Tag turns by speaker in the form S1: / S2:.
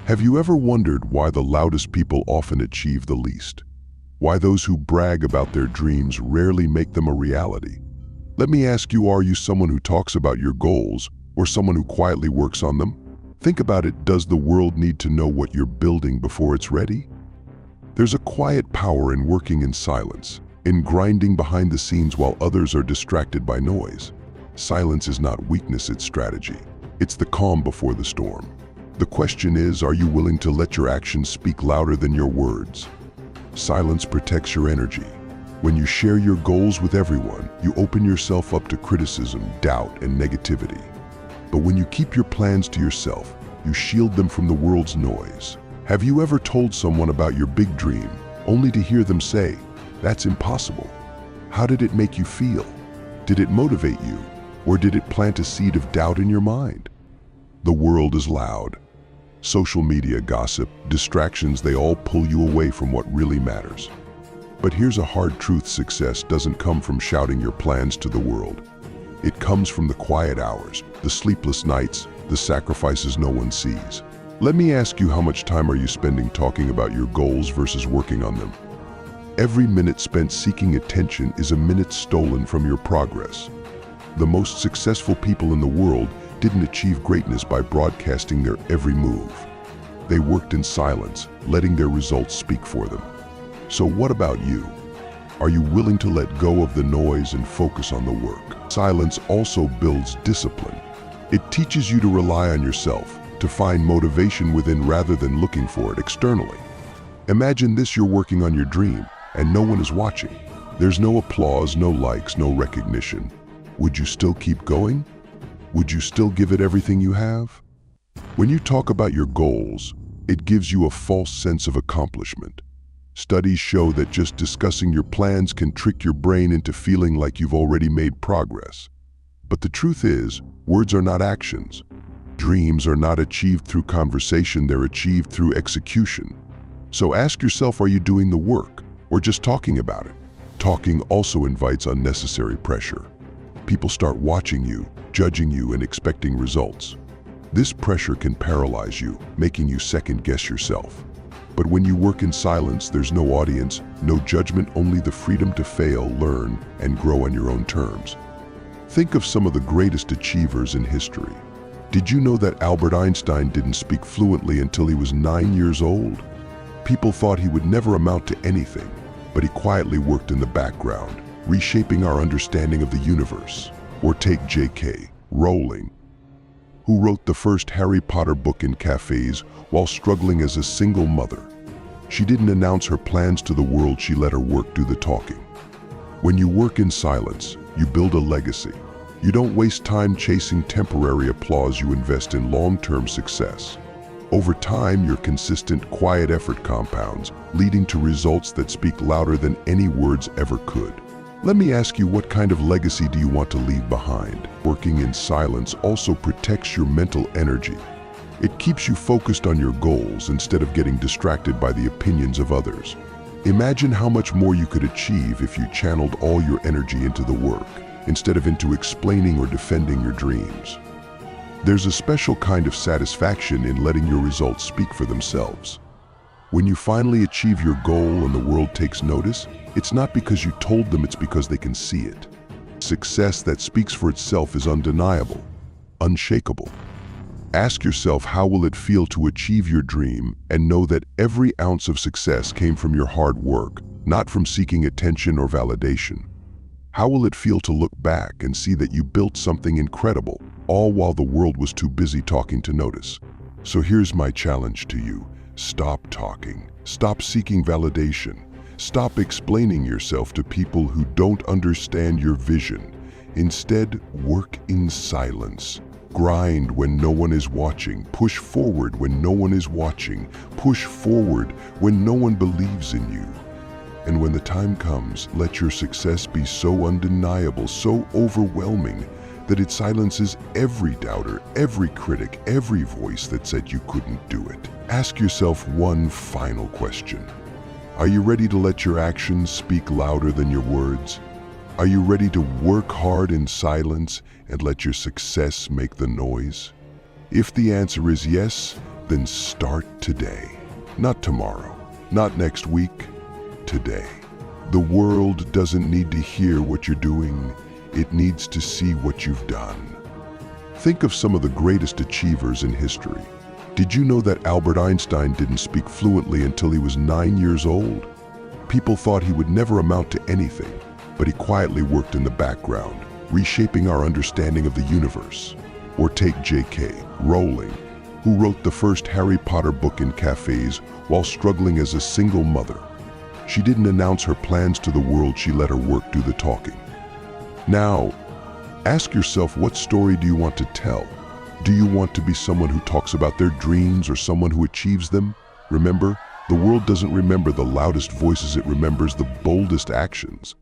S1: Have you ever wondered why the loudest people often achieve the least? Why those who brag about their dreams rarely make them a reality? Let me ask you, are you someone who talks about your goals or someone who quietly works on them? Think about it, does the world need to know what you're building before it's ready? There's a quiet power in working in silence, in grinding behind the scenes while others are distracted by noise. Silence is not weakness, it's strategy. It's the calm before the storm. The question is, are you willing to let your actions speak louder than your words? Silence protects your energy. When you share your goals with everyone, you open yourself up to criticism, doubt, and negativity. But when you keep your plans to yourself, you shield them from the world's noise. Have you ever told someone about your big dream, only to hear them say, "That's impossible"? How did it make you feel? Did it motivate you, or did it plant a seed of doubt in your mind? The world is loud. Social media, gossip, distractions, they all pull you away from what really matters. But here's a hard truth: success doesn't come from shouting your plans to the world. It comes from the quiet hours, the sleepless nights, the sacrifices no one sees. Let me ask you, how much time are you spending talking about your goals versus working on them? Every minute spent seeking attention is a minute stolen from your progress. The most successful people in the world didn't achieve greatness by broadcasting their every move. They worked in silence, letting their results speak for them. So what about you? Are you willing to let go of the noise and focus on the work? Silence also builds discipline. It teaches you to rely on yourself, to find motivation within rather than looking for it externally. Imagine this: you're working on your dream and no one is watching. There's no applause, no likes, no recognition. Would you still keep going? Would you still give it everything you have? When you talk about your goals, it gives you a false sense of accomplishment. Studies show that just discussing your plans can trick your brain into feeling like you've already made progress. But the truth is, words are not actions. Dreams are not achieved through conversation, they're achieved through execution. So ask yourself, are you doing the work or just talking about it? Talking also invites unnecessary pressure. People start watching you, judging you, and expecting results. This pressure can paralyze you, making you second-guess yourself. But when you work in silence, there's no audience, no judgment, only the freedom to fail, learn, and grow on your own terms. Think of some of the greatest achievers in history. Did you know that Albert Einstein didn't speak fluently until he was 9 years old? People thought he would never amount to anything, but he quietly worked in the background, reshaping our understanding of the universe. Or take J.K. Rowling, who wrote the first Harry Potter book in cafes while struggling as a single mother. She didn't announce her plans to the world, she let her work do the talking. When you work in silence, you build a legacy. You don't waste time chasing temporary applause, you invest in long-term success. Over time, your consistent, quiet effort compounds, leading to results that speak louder than any words ever could. Let me ask you, what kind of legacy do you want to leave behind? Working in silence also protects your mental energy. It keeps you focused on your goals instead of getting distracted by the opinions of others. Imagine how much more you could achieve if you channeled all your energy into the work, instead of into explaining or defending your dreams. There's a special kind of satisfaction in letting your results speak for themselves. When you finally achieve your goal and the world takes notice, it's not because you told them, it's because they can see it. Success that speaks for itself is undeniable, unshakable. Ask yourself, how will it feel to achieve your dream and know that every ounce of success came from your hard work, not from seeking attention or validation? How will it feel to look back and see that you built something incredible, all while the world was too busy talking to notice? So here's my challenge to you. Stop talking. Stop seeking validation. Stop explaining yourself to people who don't understand your vision. Instead, work in silence. Grind when no one is watching. Push forward when no one is watching. Push forward when no one believes in you. And when the time comes, let your success be so undeniable, so overwhelming, that it silences every doubter, every critic, every voice that said you couldn't do it. Ask yourself one final question. Are you ready to let your actions speak louder than your words? Are you ready to work hard in silence and let your success make the noise? If the answer is yes, Then start today. Not tomorrow, not next week, today. The world doesn't need to hear what you're doing, it needs to see what you've done. Think of some of the greatest achievers in history. Did you know that Albert Einstein didn't speak fluently until he was 9 years old? People thought he would never amount to anything, but he quietly worked in the background, reshaping our understanding of the universe. Or take J.K. Rowling, who wrote the first Harry Potter book in cafes while struggling as a single mother. She didn't announce her plans to the world, she let her work do the talking. Now, ask yourself, what story do you want to tell? Do you want to be someone who talks about their dreams or someone who achieves them? Remember, the world doesn't remember the loudest voices, it remembers the boldest actions.